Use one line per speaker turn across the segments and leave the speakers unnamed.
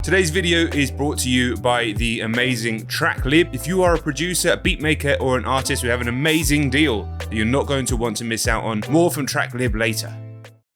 Today's video is brought to you by the amazing TrackLib. If you are a producer, a beatmaker, or an artist, we have an amazing deal that you're not going to want to miss out on. More from TrackLib later.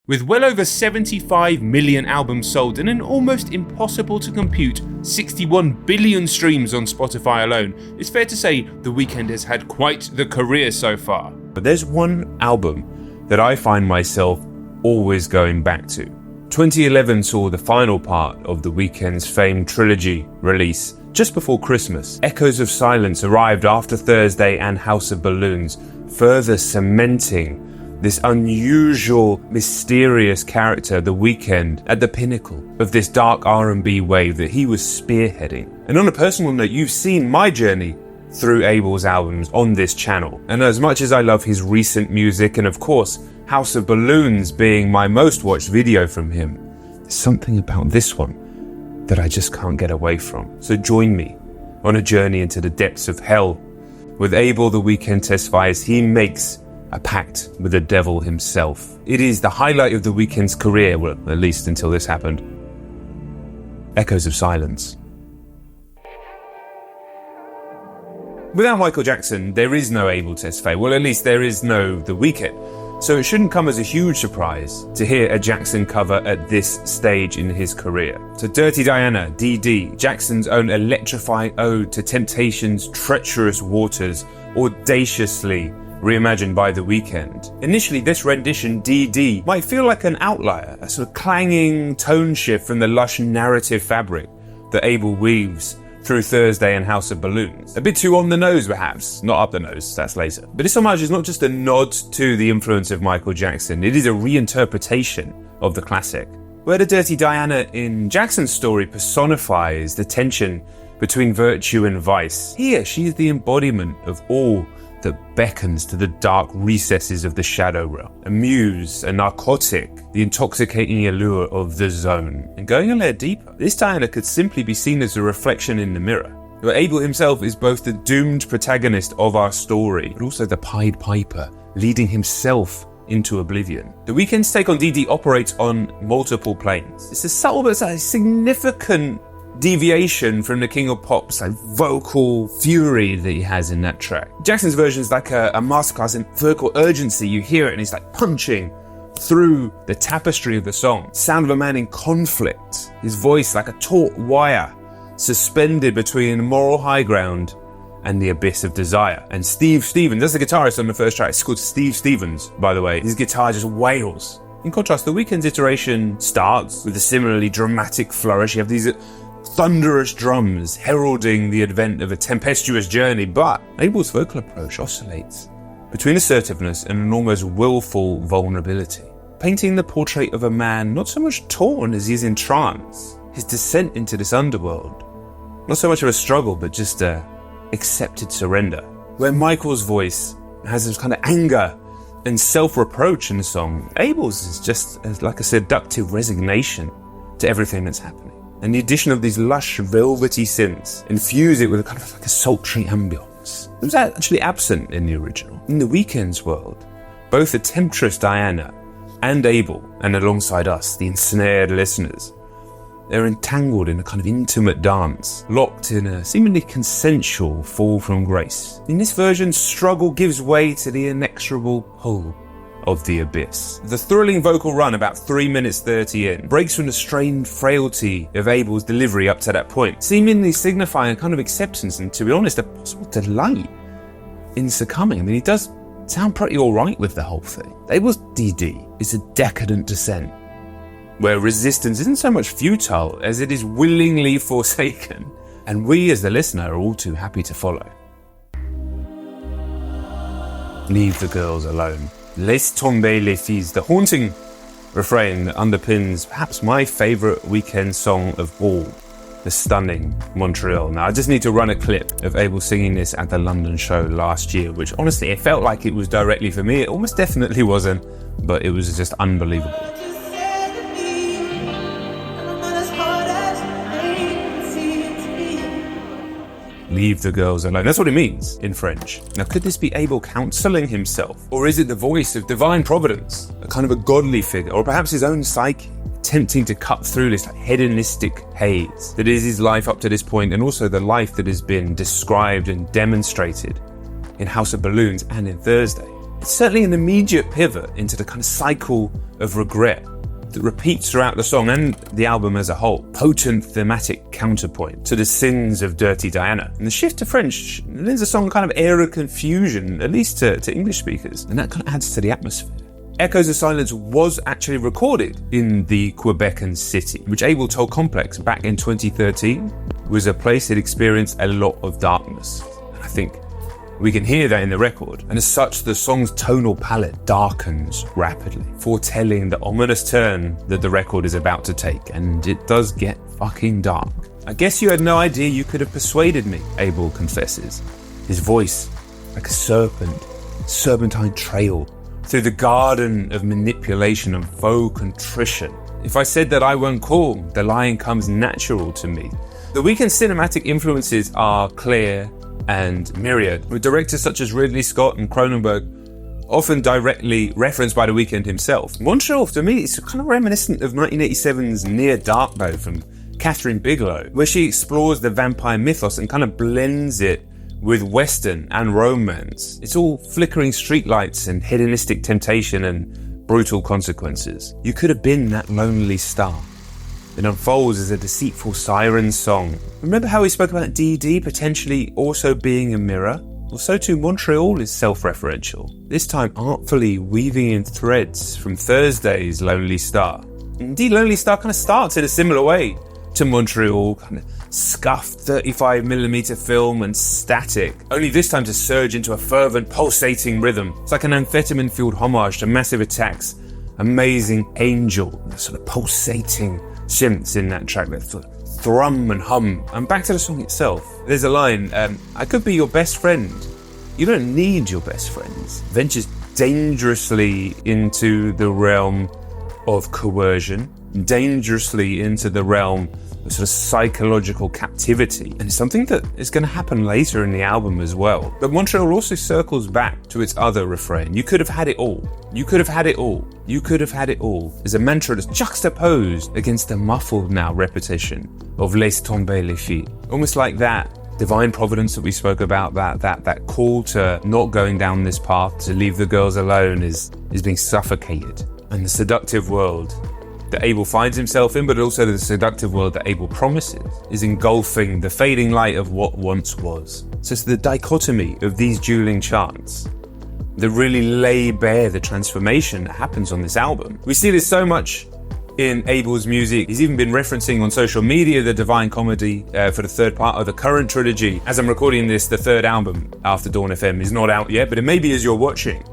With well over 75 million albums sold and an almost impossible to compute 61 billion streams on Spotify alone, it's fair to say The Weeknd has had quite the career so far. But there's one album that I find myself always going back to. 2011 saw the final part of The Weeknd's famed Trilogy release just before Christmas. Echoes of Silence arrived after Thursday and House of Balloons, further cementing this unusual, mysterious character, The Weeknd, at the pinnacle of this dark R&B wave that he was spearheading. And on a personal note, you've seen my journey through Abel's albums on this channel. And as much as I love his recent music, and of course, House of Balloons being my most watched video from him, there's something about this one that I just can't get away from. So join me on a journey into the depths of hell with Abel. The Weeknd testifies he makes a pact with the devil himself. It is the highlight of The Weeknd's career, well, at least until this happened. Echoes of Silence. Without Michael Jackson, there is no Abel Tesfaye. Well, at least there is no The Weeknd. So it shouldn't come as a huge surprise to hear a Jackson cover at this stage in his career. So Dirty Diana, DD, Jackson's own electrifying ode to Temptation's treacherous waters, audaciously reimagined by The Weeknd. Initially, this rendition, DD, might feel like an outlier, a sort of clanging tone shift from the lush narrative fabric that Abel weaves through Thursday and House of Balloons. A bit too on the nose, perhaps. Not up the nose, that's later. But this homage is not just a nod to the influence of Michael Jackson, it is a reinterpretation of the classic. Where the Dirty Diana in Jackson's story personifies the tension between virtue and vice, here she is the embodiment of all that beckons to the dark recesses of the shadow realm. A muse, a narcotic, the intoxicating allure of the zone. And going a layer deeper, this Diana could simply be seen as a reflection in the mirror. Where Abel himself is both the doomed protagonist of our story, but also the Pied Piper, leading himself into oblivion. The Weeknd's take on DD operates on multiple planes. It's a subtle but significant deviation from the King of Pop's vocal fury that he has in that track. Jackson's version is like a masterclass in vocal urgency. You hear it and he's like punching through the tapestry of the song. Sound of a man in conflict. His voice like a taut wire suspended between the moral high ground and the abyss of desire. And Steve Stevens, that's the guitarist on the first track. It's called Steve Stevens, by the way. His guitar just wails. In contrast, The Weeknd's iteration starts with a similarly dramatic flourish. You have these thunderous drums heralding the advent of a tempestuous journey, but Abel's vocal approach oscillates between assertiveness and an almost willful vulnerability, painting the portrait of a man not so much torn as he is in trance, his descent into this underworld, not so much of a struggle but just a accepted surrender. Where Michael's voice has this kind of anger and self-reproach in the song, Abel's is just like a seductive resignation to everything that's happening. And the addition of these lush, velvety synths infuse it with a kind of like a sultry ambience. It was actually absent in the original. In The Weeknd's world, both the temptress Diana and Abel, and alongside us, the ensnared listeners, they're entangled in a kind of intimate dance, locked in a seemingly consensual fall from grace. In this version, struggle gives way to the inexorable pull of the abyss. The thrilling vocal run, about 3 minutes 30 in, breaks from the strained frailty of Abel's delivery up to that point, seemingly signifying a kind of acceptance and, to be honest, a possible delight in succumbing. I mean, he does sound pretty alright with the whole thing. Abel's DD is a decadent descent, where resistance isn't so much futile as it is willingly forsaken, and we as the listener are all too happy to follow. Leave the girls alone. Laisse tomber les filles, the haunting refrain that underpins perhaps my favourite Weeknd song of all, the stunning Montreal. Now, I just need to run a clip of Abel singing this at the London show last year, which honestly, it felt like it was directly for me. It almost definitely wasn't, but it was just unbelievable. Leave the girls alone. That's what it means in French. Now, could this be Abel counseling himself? Or is it the voice of divine providence, a kind of a godly figure, or perhaps his own psyche, attempting to cut through this like hedonistic haze that is his life up to this point, and also the life that has been described and demonstrated in House of Balloons and in Thursday. It's certainly an immediate pivot into the kind of cycle of regret that repeats throughout the song and the album as a whole. Potent thematic counterpoint to the sins of Dirty Diana. And the shift to French lends the song kind of air of confusion, at least to English speakers, and that kind of adds to the atmosphere. Echoes of Silence was actually recorded in the Quebecan city, which Abel told Complex back in 2013 was a place that experienced a lot of darkness. And I think we can hear that in the record, and as such, the song's tonal palette darkens rapidly, foretelling the ominous turn that the record is about to take, and it does get fucking dark. I guess you had no idea you could have persuaded me, Abel confesses, his voice like a serpentine trail through the garden of manipulation and faux contrition. If I said that I won't call, the lying comes natural to me. The Weeknd's cinematic influences are clear and myriad, with directors such as Ridley Scott and Cronenberg often directly referenced by The Weeknd himself. Montreal, to me, is kind of reminiscent of 1987's Near Dark, though, from Catherine Bigelow, where she explores the vampire mythos and kind of blends it with Western and romance. It's all flickering streetlights and hedonistic temptation and brutal consequences. You could have been that lonely star. It unfolds as a deceitful siren song. Remember how we spoke about DD potentially also being a mirror? Well, so too Montreal is self-referential, this time artfully weaving in threads from Thursday's Lonely Star. Indeed, Lonely Star kind of starts in a similar way to Montreal, kind of scuffed 35mm film and static, only this time to surge into a fervent, pulsating rhythm. It's like an amphetamine-fueled homage to Massive Attack's Amazing Angel, the sort of pulsating synths in that track that sort of thrum and hum. And back to the song itself, there's a line, I could be your best friend. You don't need your best friends. Ventures dangerously into the realm of coercion, dangerously into the realm of sort of psychological captivity, and it's something that is going to happen later in the album as well. But Montreal also circles back to its other refrain, you could have had it all, you could have had it all, you could have had it all, as a mantra that's juxtaposed against the muffled now repetition of laisse tomber les filles. Almost like that divine providence that we spoke about, that call to not going down this path, to leave the girls alone, is being suffocated. And the seductive world that Abel finds himself in, but also the seductive world that Abel promises, is engulfing the fading light of what once was. So it's the dichotomy of these dueling chants that really lay bare the transformation that happens on this album. We see this so much in Abel's music. He's even been referencing on social media the Divine Comedy for the third part of the current trilogy. As I'm recording this, the third album, After Dawn FM, is not out yet, but it may be as you're watching.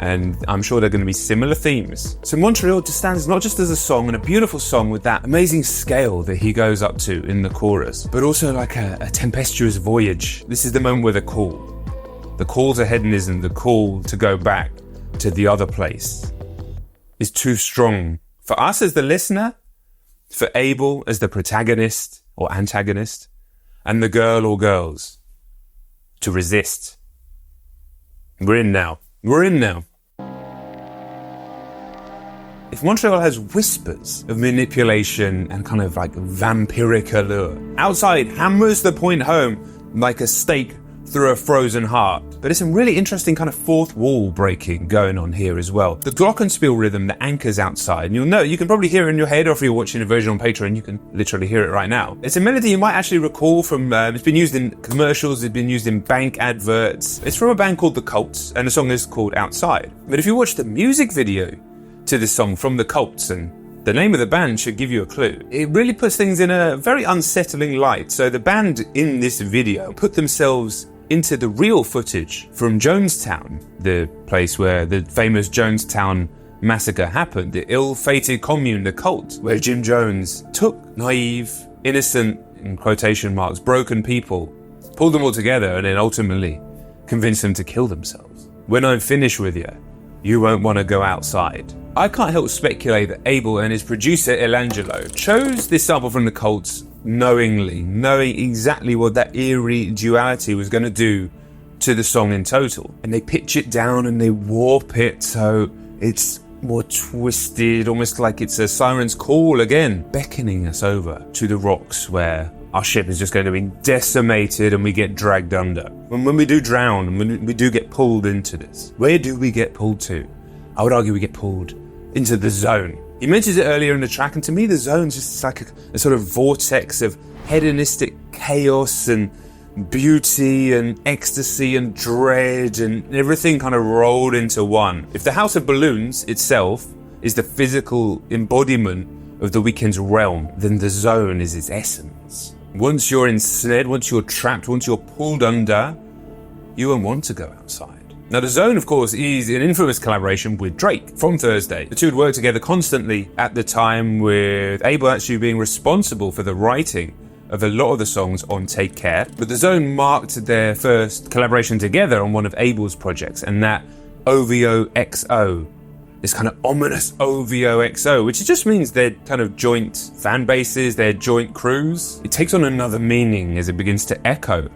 And I'm sure there are going to be similar themes. So Montreal just stands not just as a song, and a beautiful song with that amazing scale that he goes up to in the chorus, but also like a tempestuous voyage. This is the moment where the call to hedonism, the call to go back to the other place, is too strong for us as the listener, for Abel as the protagonist or antagonist, and the girl or girls to resist. We're in now. If Montreal has whispers of manipulation and kind of like vampiric allure, outside hammers the point home like a stake through a frozen heart. But there's some really interesting kind of fourth wall breaking going on here as well. The glockenspiel rhythm that anchors outside, and you'll know, you can probably hear it in your head, or if you're watching a version on Patreon, you can literally hear it right now. It's a melody you might actually recall from, it's been used in commercials, it's been used in bank adverts. It's from a band called The Cults, and the song is called Outside. But if you watch the music video to this song from The Cults, and the name of the band should give you a clue, it really puts things in a very unsettling light. So the band in this video put themselves into the real footage from Jonestown, the place where the famous Jonestown massacre happened, the ill-fated commune, the cult, where Jim Jones took naive, innocent, in quotation marks, broken people, pulled them all together, and then ultimately convinced them to kill themselves. When I'm finished with you, you won't want to go outside. I can't help speculate that Abel and his producer Elangelo chose this sample from the Cults knowing exactly what that eerie duality was going to do to the song in total. And they pitch it down and they warp it so it's more twisted, almost like it's a siren's call again, beckoning us over to the rocks where our ship is just going to be decimated and we get dragged under. And when we do drown, and when we do get pulled into this, where do we get pulled to? I would argue we get pulled into the zone. He mentions it earlier in the track, and to me the zone's just like a sort of vortex of hedonistic chaos and beauty and ecstasy and dread and everything kind of rolled into one. If the House of Balloons itself is the physical embodiment of the Weeknd's realm, then the zone is its essence. Once you're ensnared, once you're trapped, once you're pulled under, you won't want to go outside. Now, the Zone, of course, is an infamous collaboration with Drake from Thursday. The two had worked together constantly at the time, with Abel actually being responsible for the writing of a lot of the songs on Take Care. But the Zone marked their first collaboration together on one of Abel's projects, and that OVO XO. This kind of ominous OVO XO, which just means they're kind of joint fan bases, they're joint crews. It takes on another meaning as it begins to echo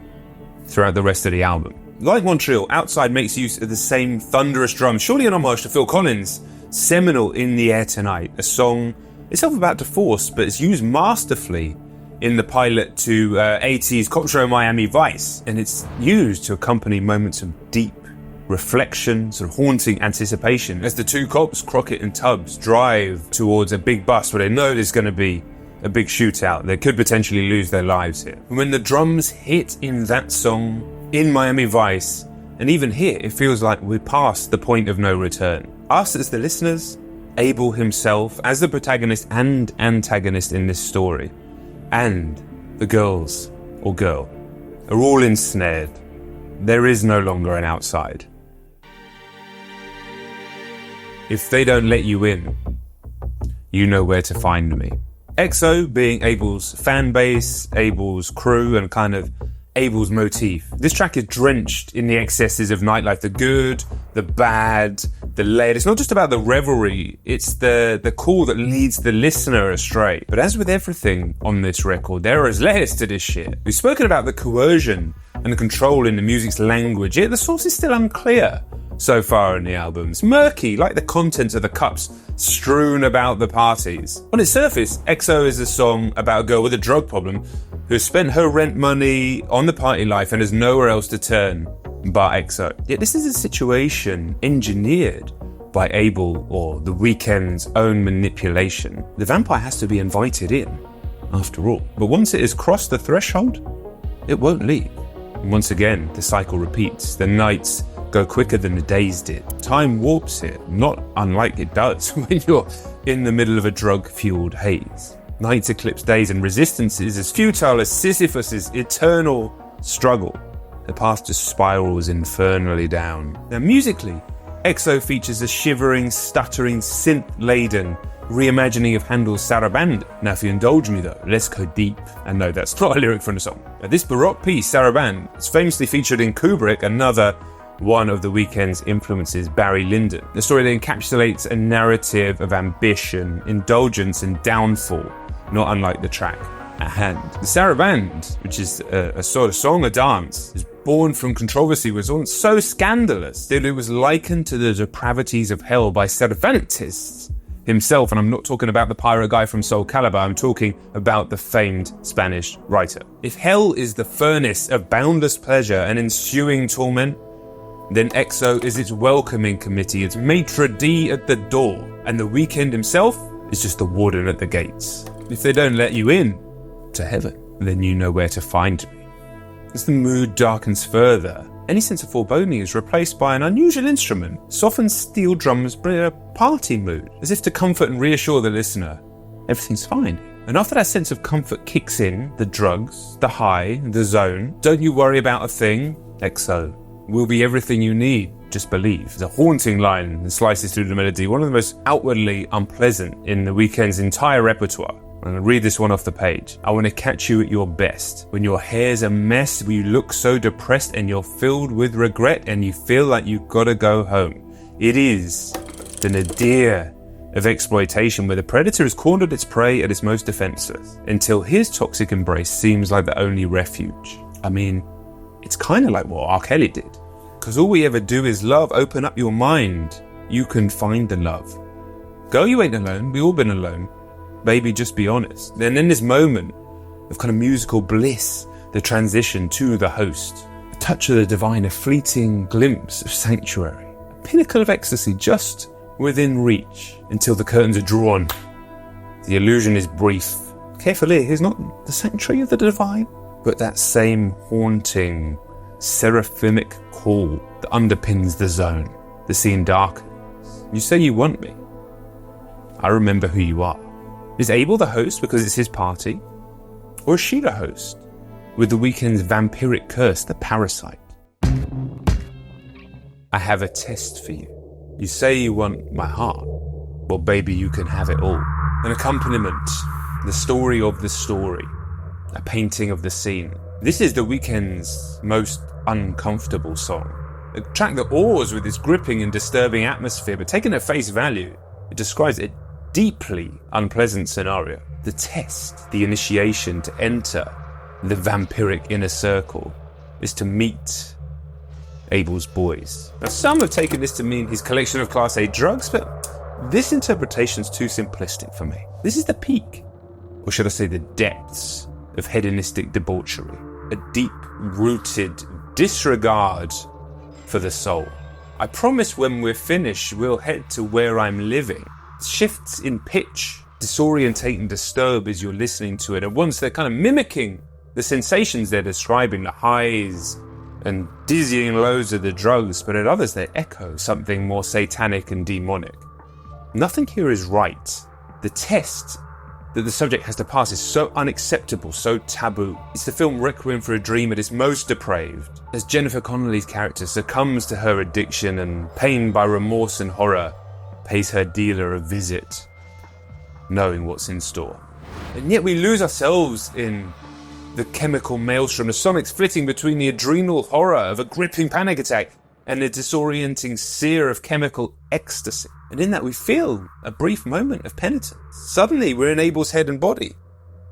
throughout the rest of the album. Like Montreal, Outside makes use of the same thunderous drums, surely an homage to Phil Collins' seminal In the Air Tonight, a song itself about divorce, but it's used masterfully in the pilot to AT's cop show Miami Vice, and it's used to accompany moments of deep reflection, sort of haunting anticipation, as the two cops, Crockett and Tubbs, drive towards a big bus where they know there's going to be a big shootout. They could potentially lose their lives here. And when the drums hit in that song, in Miami Vice, and even here, it feels like we're past the point of no return. Us as the listeners, Abel himself as the protagonist and antagonist in this story, and the girls, or girl, are all ensnared. There is no longer an outside. If they don't let you in, you know where to find me. XO being Abel's fan base, Abel's crew, and kind of Abel's motif. This track is drenched in the excesses of nightlife, the good, the bad, the layered. It's not just about the revelry, it's the call that leads the listener astray. But as with everything on this record, there is layers to this shit. We've spoken about the coercion and the control in the music's language, yet the source is still unclear so far in the album. It's murky, like the contents of the cups strewn about the parties. On its surface, XO is a song about a girl with a drug problem who has spent her rent money on the party life and has nowhere else to turn but XO. Yet this is a situation engineered by Abel or the Weeknd's own manipulation. The vampire has to be invited in, after all. But once it has crossed the threshold, it won't leave. And once again, the cycle repeats. The nights go quicker than the days did. Time warps here, not unlike it does when you're in the middle of a drug-fueled haze. Nights eclipse days, and resistance is as futile as Sisyphus' eternal struggle. The path just spirals infernally down. Now musically, XO features a shivering, stuttering, synth-laden reimagining of Handel's Sarabande. Now if you indulge me though, let's go deep. And no, that's not a lyric from the song. Now, this Baroque piece, Sarabande, is famously featured in Kubrick, another one of the Weeknd's influences, Barry Lyndon. The story that encapsulates a narrative of ambition, indulgence, and downfall, not unlike the track at hand. The Sarabande, which is a sort of song or dance, is born from controversy, was so scandalous that it was likened to the depravities of hell by Cervantes himself. And I'm not talking about the pirate guy from Soul Calibur, I'm talking about the famed Spanish writer. If hell is the furnace of boundless pleasure and ensuing torment, then XO is its welcoming committee, its maitre d' at the door, and the Weeknd himself is just the warden at the gates. If they don't let you in to heaven, then you know where to find me. As the mood darkens further, any sense of foreboding is replaced by an unusual instrument. Softened steel drums bring a party mood, as if to comfort and reassure the listener. Everything's fine. And after that sense of comfort kicks in, the drugs, the high, the zone, don't you worry about a thing, XO will be everything you need, just believe. It's a haunting line that slices through the melody, one of the most outwardly unpleasant in the Weeknd's entire repertoire. I'm going to read this one off the page. I want to catch you at your best. When your hair's a mess, when you look so depressed and you're filled with regret and you feel like you've got to go home. It is the nadir of exploitation where the predator has cornered its prey at its most defenseless until his toxic embrace seems like the only refuge. I mean, it's kind of like what R. Kelly did. Because all we ever do is love. Open up your mind. You can find the love. Girl, you ain't alone. We all been alone. Baby, just be honest. And in this moment of kind of musical bliss, the transition to the host, a touch of the divine, a fleeting glimpse of sanctuary, a pinnacle of ecstasy just within reach until the curtains are drawn. The illusion is brief. Carefully, here's not the sanctuary of the divine, but that same haunting, seraphic call that underpins the zone. The scene darkens. You say you want me. I remember who you are. Is Abel the host because it's his party? Or is she the host, with the Weeknd's vampiric curse, the parasite? I have a test for you. You say you want my heart. Well, baby, you can have it all. An accompaniment, the story of the story, a painting of the scene. This is the Weeknd's most uncomfortable song. A track that awes with its gripping and disturbing atmosphere, but taken at face value, it describes a deeply unpleasant scenario. The test, the initiation to enter the vampiric inner circle, is to meet Abel's boys. Now, some have taken this to mean his collection of Class A drugs, but this interpretation's too simplistic for me. This is the peak, or should I say the depths, of hedonistic debauchery. A deep-rooted disregard for the soul. I promise when we're finished, we'll head to where I'm living. Shifts in pitch disorientate and disturb as you're listening to it. At once they're kind of mimicking the sensations they're describing, the highs and dizzying lows of the drugs, but at others they echo something more satanic and demonic. Nothing here is right. The test that the subject has to pass is so unacceptable, so taboo. It's the film Requiem for a Dream at its most depraved, as Jennifer Connelly's character succumbs to her addiction and, pained by remorse and horror, pays her dealer a visit, knowing what's in store. And yet we lose ourselves in the chemical maelstrom, the stomachs flitting between the adrenal horror of a gripping panic attack and the disorienting sear of chemical ecstasy. And in that we feel a brief moment of penitence. Suddenly we're in Abel's head and body,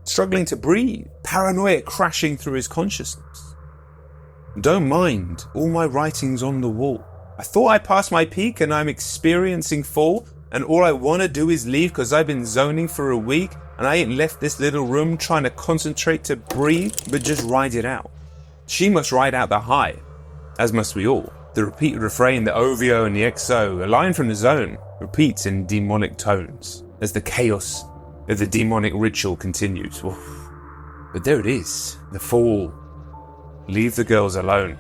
struggling to breathe, paranoia crashing through his consciousness. Don't mind all my writings on the wall. I thought I passed my peak and I'm experiencing fall, and all I want to do is leave because I've been zoning for a week and I ain't left this little room trying to concentrate to breathe, but just ride it out. She must ride out the high, as must we all. The repeated refrain, the OVO and the XO, a line from the zone, repeats in demonic tones as the chaos of the demonic ritual continues. Oof. But there it is, the fall. Leave the girls alone.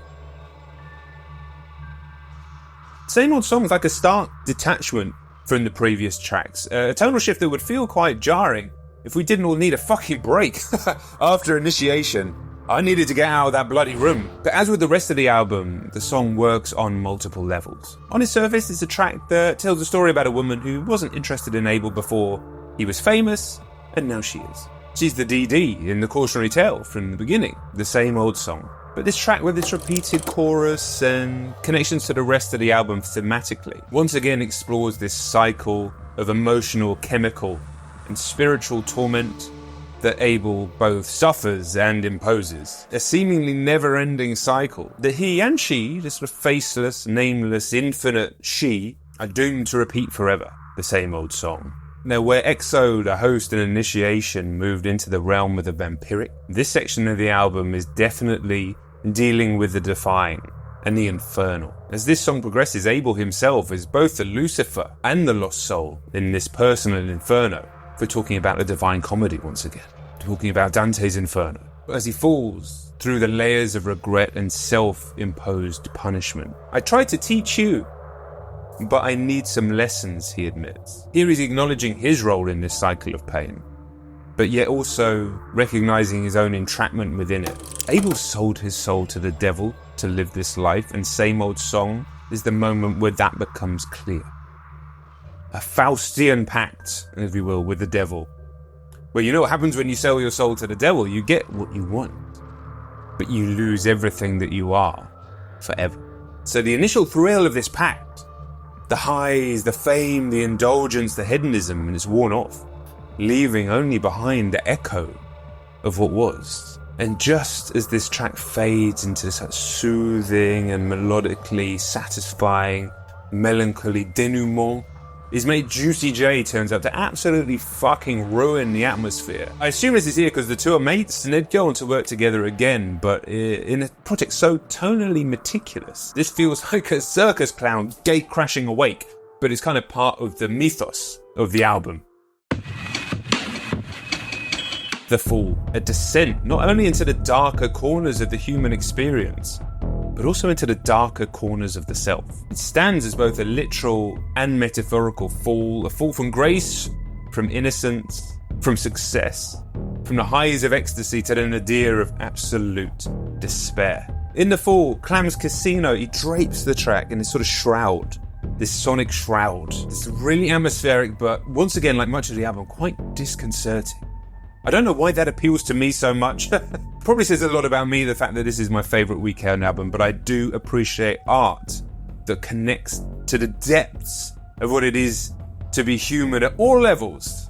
Same old songs, like a stark detachment from the previous tracks. A tonal shift that would feel quite jarring if we didn't all need a fucking break after initiation. I needed to get out of that bloody room. But as with the rest of the album, the song works on multiple levels. On its surface, it's a track that tells a story about a woman who wasn't interested in Abel before he was famous, and now she is. She's the DD in the cautionary tale from the beginning, the same old song. But this track, with its repeated chorus and connections to the rest of the album thematically, once again explores this cycle of emotional, chemical, and spiritual torment that Abel both suffers and imposes. A seemingly never-ending cycle that he and she, this sort of faceless, nameless, infinite she, are doomed to repeat forever. The same old song. Now, where XO, the host and initiation, moved into the realm of the vampiric, this section of the album is definitely dealing with the defying and the infernal. As this song progresses, Abel himself is both the Lucifer and the lost soul in this personal inferno. We're talking about the Divine Comedy once again, talking about Dante's Inferno, as he falls through the layers of regret and self-imposed punishment. I tried to teach you, but I need some lessons, he admits. Here he's acknowledging his role in this cycle of pain, but yet also recognizing his own entrapment within it. Abel sold his soul to the devil to live this life, and same old song is the moment where that becomes clear. A Faustian pact, if you will, with the devil. Well, you know what happens when you sell your soul to the devil? You get what you want, but you lose everything that you are forever. So the initial thrill of this pact, the highs, the fame, the indulgence, the hedonism, and it's worn off, leaving only behind the echo of what was. And just as this track fades into such soothing and melodically satisfying, melancholy denouement, His mate Juicy J turns out to absolutely fucking ruin the atmosphere. I assume this is here because the two are mates and they'd go on to work together again, but in a project so tonally meticulous, this feels like a circus clown gate crashing awake, but it's kind of part of the mythos of the album. The Fall, a descent not only into the darker corners of the human experience, but also into the darker corners of the self. It stands as both a literal and metaphorical fall, a fall from grace, from innocence, from success, from the highs of ecstasy to the nadir of absolute despair. In The Fall, Clam's Casino, he drapes the track in this sort of shroud, this sonic shroud. It's really atmospheric, but once again, like much of the album, quite disconcerting. I don't know why that appeals to me so much. Probably says a lot about me, the fact that this is my favourite Weeknd album, but I do appreciate art that connects to the depths of what it is to be human at all levels.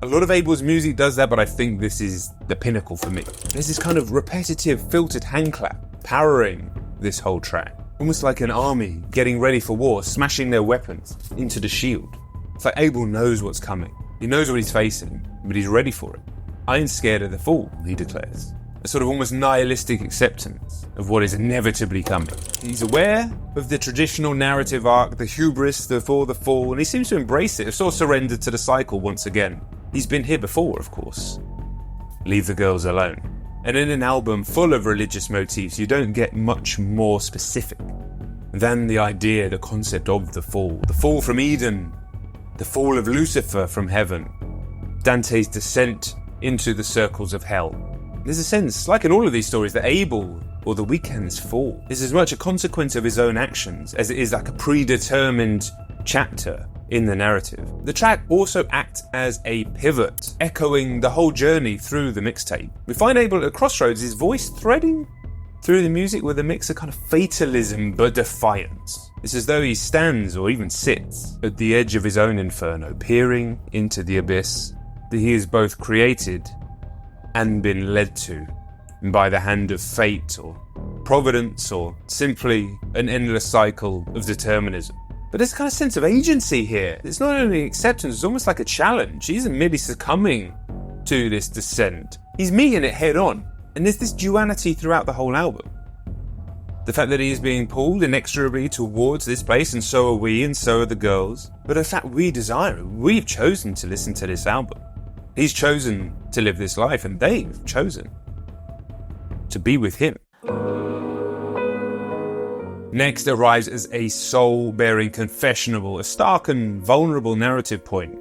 A lot of Abel's music does that, but I think this is the pinnacle for me. There's this kind of repetitive, filtered hand clap powering this whole track. Almost like an army getting ready for war, smashing their weapons into the shield. It's like Abel knows what's coming. He knows what he's facing, but he's ready for it. I ain't scared of the fall, he declares. A sort of almost nihilistic acceptance of what is inevitably coming. He's aware of the traditional narrative arc, the hubris before the fall, and he seems to embrace it, sort of surrendered to the cycle once again. He's been here before, of course. Leave the girls alone. And in an album full of religious motifs, you don't get much more specific than the idea, the concept of the fall from Eden, the fall of Lucifer from heaven, Dante's descent into the circles of hell. There's a sense, like in all of these stories, that Abel, or the Weeknd's fall, is as much a consequence of his own actions as it is like a predetermined chapter in the narrative. The track also acts as a pivot, echoing the whole journey through the mixtape. We find Abel at a crossroads, his voice threading through the music with a mix of kind of fatalism but defiance. It's as though he stands or even sits at the edge of his own inferno, peering into the abyss that he has both created and been led to by the hand of fate or providence or simply an endless cycle of determinism. But there's a kind of sense of agency here. It's not only acceptance, it's almost like a challenge. He isn't merely succumbing to this descent. He's meeting it head on. And there's this duality throughout the whole album. The fact that he is being pulled inexorably towards this place, and so are we, and so are the girls. But the fact we desire it, we've chosen to listen to this album. He's chosen to live this life, and they've chosen to be with him. Next arrives as a soul-bearing confessional, a stark and vulnerable narrative point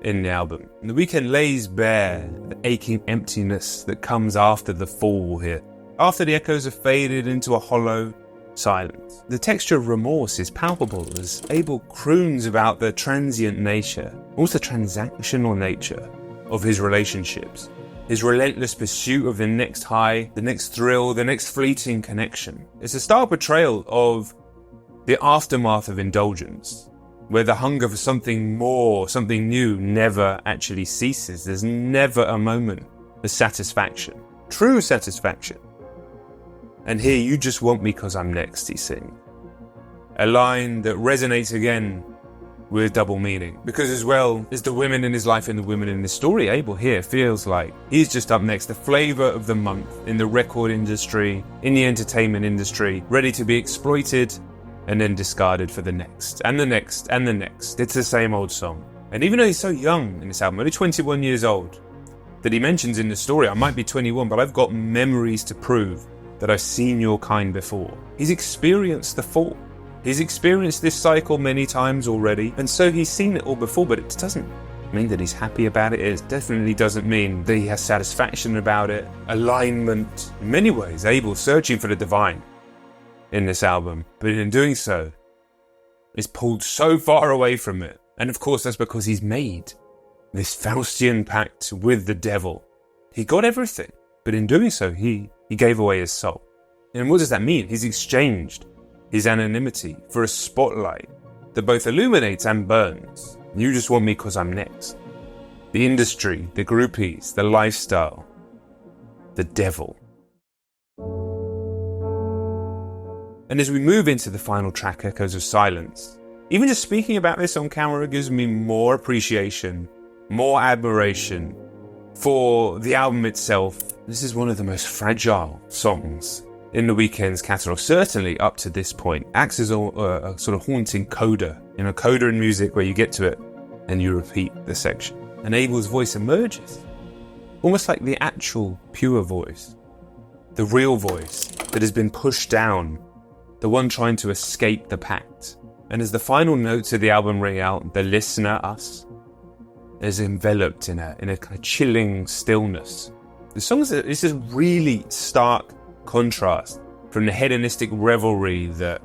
in the album. And the Weeknd lays bare the aching emptiness that comes after the fall here. After the echoes have faded into a hollow silence. The texture of remorse is palpable as Abel croons about the transient nature, almost the transactional nature of his relationships. His relentless pursuit of the next high, the next thrill, the next fleeting connection. It's a stark portrayal of the aftermath of indulgence, where the hunger for something more, something new, never actually ceases. There's never a moment of satisfaction, true satisfaction. And here, you just want me 'cause I'm next, he sings. A line that resonates again with double meaning, because as well as the women in his life and the women in this story, Abel here feels like he's just up next, the flavour of the month in the record industry, in the entertainment industry, ready to be exploited and then discarded for the next, and the next, and the next. It's the same old song. And even though he's so young in this album, only 21 years old, that he mentions in the story, I might be 21, but I've got memories to prove that I've seen your kind before. He's experienced the fall. He's experienced this cycle many times already, and so he's seen it all before, but it doesn't mean that he's happy about it. It definitely doesn't mean that he has satisfaction about it, alignment. In many ways, Abel's searching for the divine in this album, but in doing so, is pulled so far away from it. And of course, that's because he's made this Faustian pact with the devil. He got everything, but in doing so, he gave away his soul. And what does that mean? He's exchanged his anonymity for a spotlight that both illuminates and burns. You just want me 'cause I'm next. The industry, the groupies, the lifestyle, the devil. And as we move into the final track, Echoes of Silence, Even just speaking about this on camera gives me more appreciation, more admiration for the album itself. This is one of the most fragile songs in the Weeknd's catalogue, certainly up to this point. Acts as a sort of haunting coda, coda in music where you get to it and you repeat the section. And Abel's voice emerges, almost like the actual pure voice, the real voice that has been pushed down, the one trying to escape the pact. And as the final notes of the album ring out, the listener, us, is enveloped in a kind of chilling stillness. The song is this really stark contrast from the hedonistic revelry that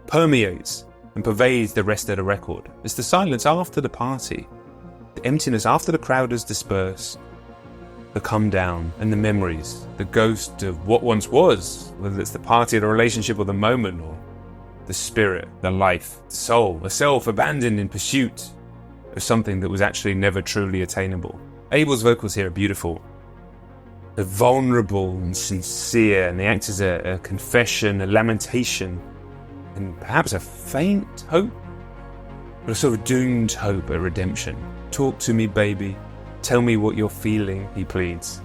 permeates and pervades the rest of the record. It's the silence after the party, the emptiness after the crowd has dispersed, the come down and the memories, the ghost of what once was, whether it's the party, the relationship, or the moment, or the spirit, the life, the soul, the self abandoned in pursuit of something that was actually never truly attainable. Abel's vocals here are beautiful. They're vulnerable and sincere, and they act as a confession, a lamentation, and perhaps a faint hope, but a sort of doomed hope, a redemption. Talk to me, baby. Tell me what you're feeling, he pleads,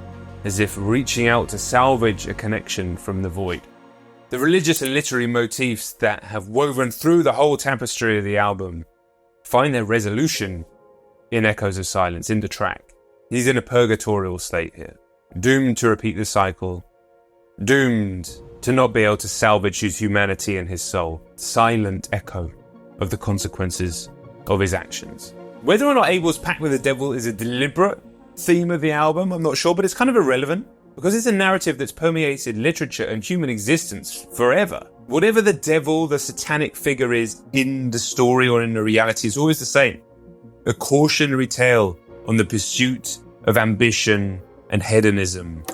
as if reaching out to salvage a connection from the void. The religious and literary motifs that have woven through the whole tapestry of the album find their resolution in Echoes of Silence, in the track. He's in a purgatorial state here, doomed to repeat the cycle, doomed to not be able to salvage his humanity and his soul. Silent echo of the consequences of his actions. Whether or not Abel's pact with the devil is a deliberate theme of the album, I'm not sure, but it's kind of irrelevant, because it's a narrative that's permeated literature and human existence forever. Whatever the devil, the satanic figure is in the story or in the reality, is always the same. A cautionary tale on the pursuit of ambition and hedonism.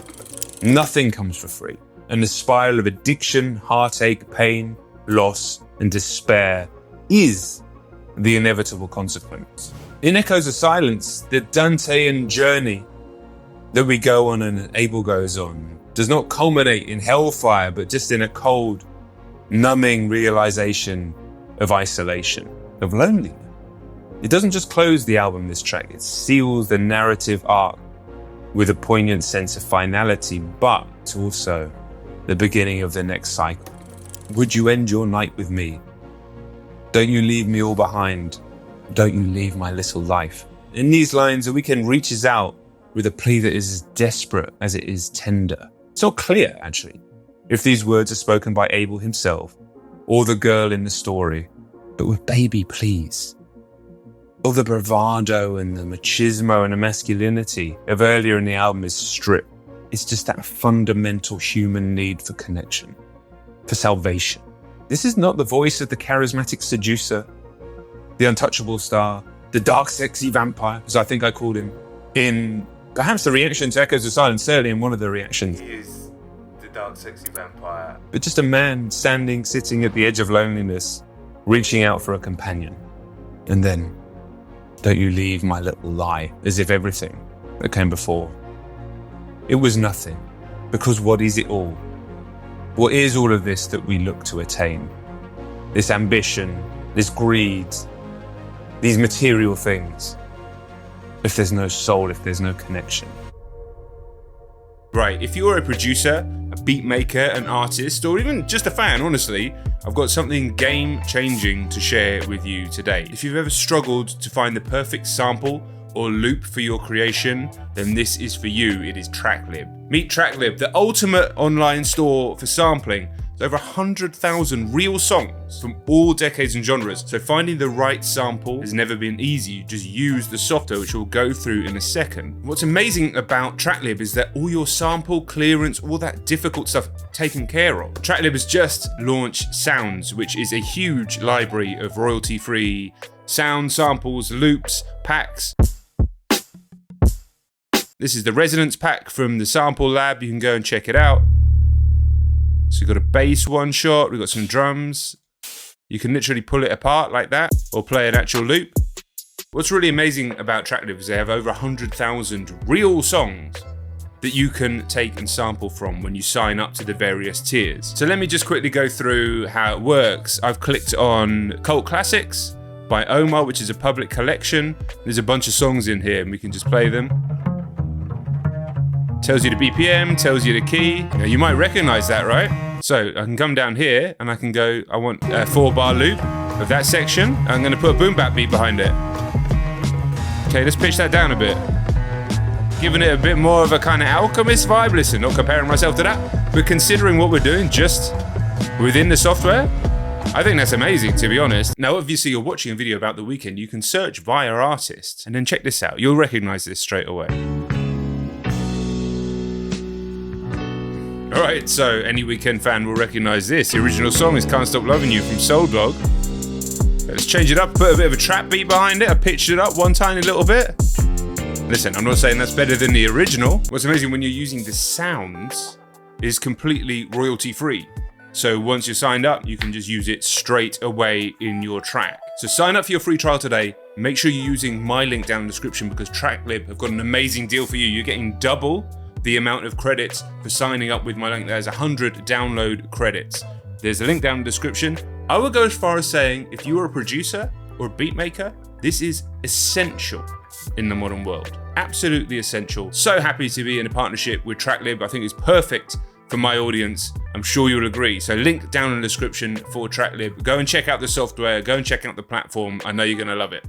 Nothing comes for free. And the spiral of addiction, heartache, pain, loss, and despair is the inevitable consequence. In Echoes of Silence, the Dantean journey that we go on and Abel goes on does not culminate in hellfire, but just in a cold, numbing realization of isolation, of loneliness. It doesn't just close the album, this track, it seals the narrative arc with a poignant sense of finality, but also the beginning of the next cycle. Would you end your night with me? Don't you leave me all behind? Don't you leave my little life? In these lines, the Weeknd reaches out with a plea that is as desperate as it is tender. It's not clear, actually, if these words are spoken by Abel himself or the girl in the story, but with baby, please. All the bravado and the machismo and the masculinity of earlier in the album is stripped. It's just that fundamental human need for connection, for salvation. This is not the voice of the charismatic seducer, the untouchable star, the dark, sexy vampire, as I think I called him, in perhaps the reaction to Echoes of Silence, certainly in one of the reactions.
He is the dark, sexy vampire.
But just a man sitting at the edge of loneliness, reaching out for a companion. And then, don't you leave my little lie, as if everything that came before, it was nothing. Because what is it all? What is all of this that we look to attain? This ambition, this greed, these material things. If there's no soul, if there's no connection. Right, if you're a producer, a beat maker, an artist, or even just a fan, honestly, I've got something game-changing to share with you today. If you've ever struggled to find the perfect sample or loop for your creation, then this is for you. It is TrackLib. Meet TrackLib, the ultimate online store for sampling. There's over 100,000 real songs from all decades and genres. So finding the right sample has never been easy. You just use the software, which we'll go through in a second. What's amazing about TrackLib is that all your sample clearance, all that difficult stuff taken care of. TrackLib has just launched Sounds, which is a huge library of royalty-free sound samples, loops, packs. This is the Resonance pack from the Sample Lab. You can go and check it out. So we've got a bass one shot, we've got some drums. You can literally pull it apart like that or play an actual loop. What's really amazing about TrackLib is they have over 100,000 real songs that you can take and sample from when you sign up to the various tiers. So let me just quickly go through how it works. I've clicked on Cult Classics, by Omar, which is a public collection. There's a bunch of songs in here and we can just play them. Tells you the BPM, tells you the key. Now, you might recognize that, right? So I can come down here and I can go, I want a 4-bar loop of that section. I'm gonna put a boom bap beat behind it. Okay, let's pitch that down a bit. Giving it a bit more of a kind of Alchemist vibe. Listen, not comparing myself to that, but considering what we're doing just within the software, I think that's amazing, to be honest. Now, obviously, you're watching a video about The Weeknd. You can search via artist, and then check this out. You'll recognize this straight away. All right, so any Weeknd fan will recognize this. The original song is Can't Stop Loving You from Soul Dog. Let's change it up, put a bit of a trap beat behind it. I pitched it up one tiny little bit. Listen, I'm not saying that's better than the original. What's amazing when you're using the sounds is completely royalty free. So once you're signed up, you can just use it straight away in your track. So sign up for your free trial today. Make sure you're using my link down in the description because TrackLib have got an amazing deal for you. You're getting double the amount of credits for signing up with my link. There's 100 download credits. There's a link down in the description. I would go as far as saying if you are a producer or a beat maker, this is essential in the modern world. Absolutely essential. So happy to be in a partnership with TrackLib. I think it's perfect for my audience. I'm sure you'll agree. So link down in the description for TrackLib. Go and check out the software. Go and check out the platform. I know you're going to love it.